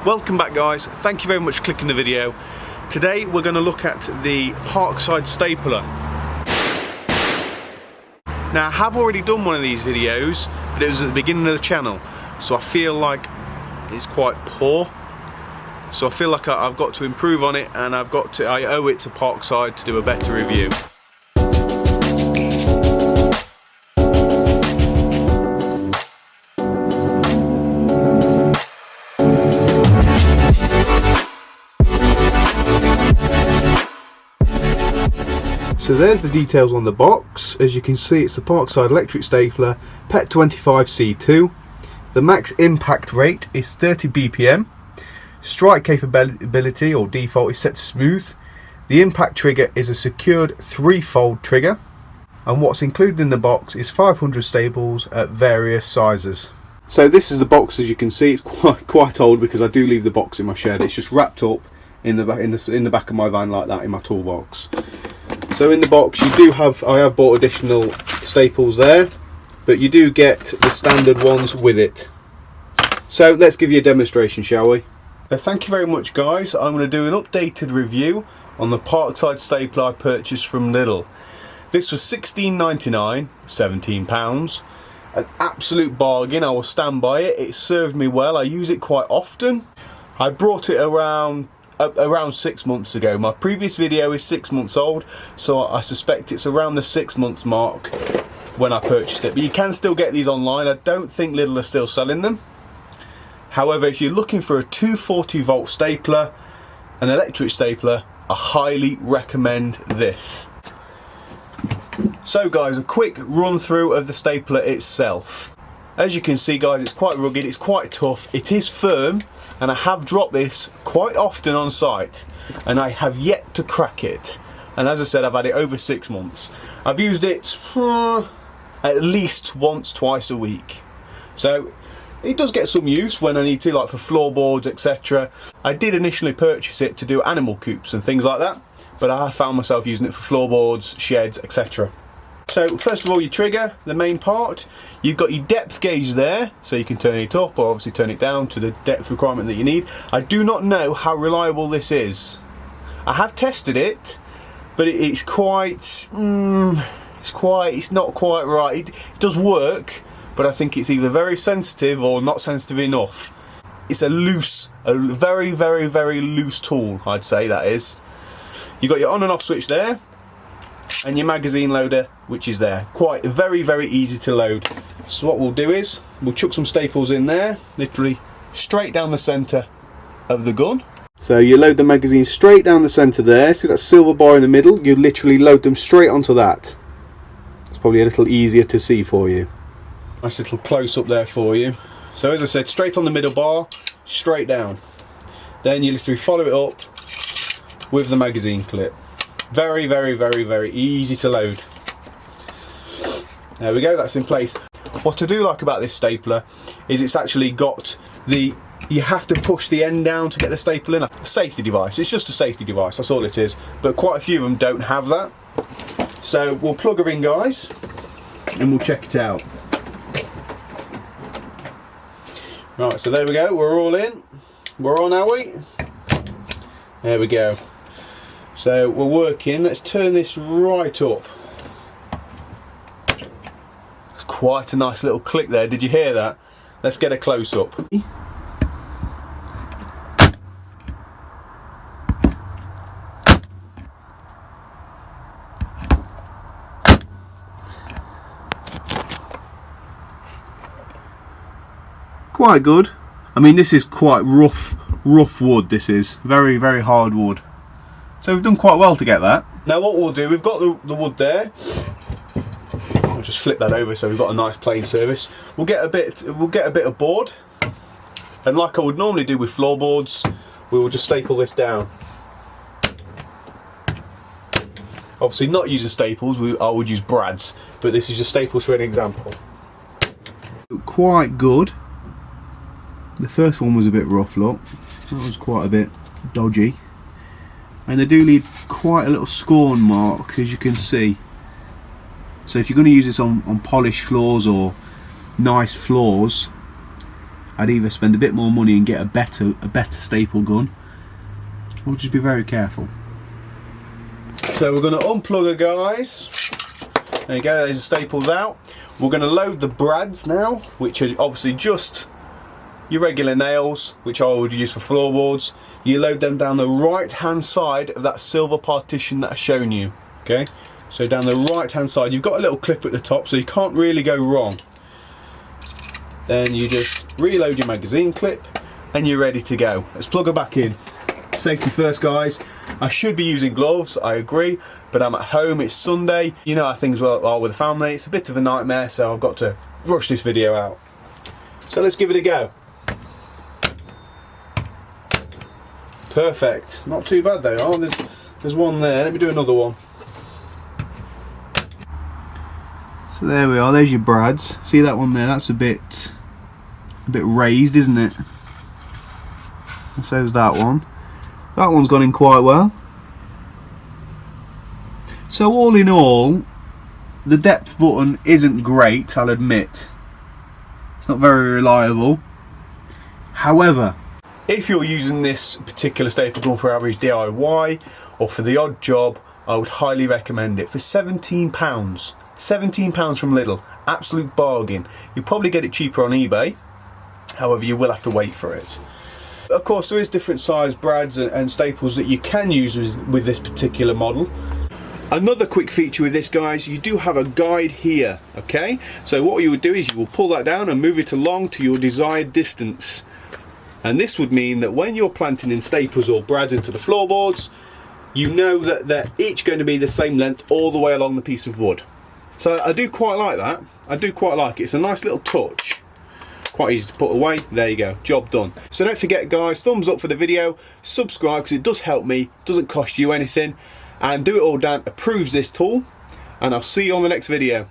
Welcome back guys, thank you very much for clicking the video. Today we're going to look at the Parkside stapler. Now I have already done one of these videos, but it was at the beginning of the channel, so I feel like it's quite poor. So I feel like I've got to improve on it, and I owe it to Parkside to do a better review. So there's the details on the box. As you can see, it's the Parkside electric stapler PET 25C2. The max impact rate is 30 BPM. Strike capability or default is set to smooth. The impact trigger is a secured 3-fold trigger. And what's included in the box is 500 staples at various sizes. So this is the box. As you can see, it's quite old because I do leave the box in my shed. It's just wrapped up in the back of my van like that in my toolbox. So in the box you do have, I have bought additional staples there, but you do get the standard ones with it. So let's give you a demonstration, shall we? So thank you very much guys. I'm going to do an updated review on the Parkside stapler I purchased from Lidl. This was £16.99, £17. An absolute bargain, I will stand by it. It served me well, I use it quite often. I brought it around 6 months ago. My previous video is 6 months old, so I suspect it's around the 6 months mark when I purchased it. But you can still get these online. I don't think Lidl are still selling them. However, if you're looking for a 240 volt stapler, an electric stapler, I highly recommend this. So guys, a quick run through of the stapler itself. As you can see guys, it's quite rugged, it's quite tough, it is firm, and I have dropped this quite often on site and I have yet to crack it. And as I said, I've had it over 6 months. I've used it at least once, twice a week. So it does get some use when I need to, like for floorboards, etc. I did initially purchase it to do animal coops and things like that, but I have found myself using it for floorboards, sheds, etc. So first of all, your trigger, the main part, you've got your depth gauge there, so you can turn it up or obviously turn it down to the depth requirement that you need. I do not know how reliable this is. I have tested it, but it's not quite right. It does work, but I think it's either very sensitive or not sensitive enough. It's a very, very, very loose tool, I'd say that is. You've got your on and off switch there, and your magazine loader, which is there. Quite very, very easy to load. So what we'll do is we'll chuck some staples in there, literally straight down the centre of the gun. So you load the magazine straight down the centre there. See that silver bar in the middle? You literally load them straight onto that. It's probably a little easier to see for you. Nice little close up there for you. So as I said, straight on the middle bar, straight down. Then you literally follow it up with the magazine clip. Very, very, very, very easy to load. There we go, that's in place. What I do like about this stapler is it's actually got the, you have to push the end down to get the staple in. A safety device, it's just a safety device, that's all it is. But quite a few of them don't have that. So we'll plug her in guys, and we'll check it out. Right, so there we go, we're all in. We're on, are we? There we go. So we're working, let's turn this right up. It's quite a nice little click there, did you hear that? Let's get a close up. Quite good. I mean, this is quite rough wood, this is. Very, very hard wood. So we've done quite well to get that. Now what we'll do, we've got the wood there. I'll just flip that over so we've got a nice plain surface. We'll get a bit of board, and like I would normally do with floorboards, we will just staple this down. Obviously not using staples, I would use brads, but this is just staples for an example. Quite good. The first one was a bit rough, look. That was quite a bit dodgy. And they do leave quite a little scorn mark, as you can see. So if you're going to use this on polished floors or nice floors, I'd either spend a bit more money and get a better staple gun, or just be very careful. So we're going to unplug her, guys. There you go, there's the staples out. We're going to load the brads now, which are obviously just your regular nails, which I would use for floorboards. You load them down the right hand side of that silver partition that I've shown you. Okay, so down the right hand side, you've got a little clip at the top, so you can't really go wrong. Then you just reload your magazine clip and you're ready to go. Let's plug her back in. Safety first, guys. I should be using gloves, I agree, but I'm at home, it's Sunday. You know how things are with the family. It's a bit of a nightmare, so I've got to rush this video out. So let's give it a go. Perfect. Not too bad though. Oh, there's one there. Let me do another one. So there we are. There's your brads. See that one there? That's a bit raised, isn't it? And so's that one. That one's gone in quite well. So all in all, the depth button isn't great, I'll admit. It's not very reliable. However, if you're using this particular staple gun for average DIY or for the odd job, I would highly recommend it. For £17 from Lidl, absolute bargain. You'll probably get it cheaper on eBay, however you will have to wait for it. Of course, there is different size brads and staples that you can use with this particular model. Another quick feature with this, guys, you do have a guide here, okay? So what you would do is you will pull that down and move it along to your desired distance. And this would mean that when you're planting in staples or brads into the floorboards, you know that they're each going to be the same length all the way along the piece of wood. So I do quite like that. I do quite like it. It's a nice little touch. Quite easy to put away. There you go, job done. So don't forget, guys, thumbs up for the video, subscribe because it does help me, doesn't cost you anything, and do it all down approves this tool, and I'll see you on the next video.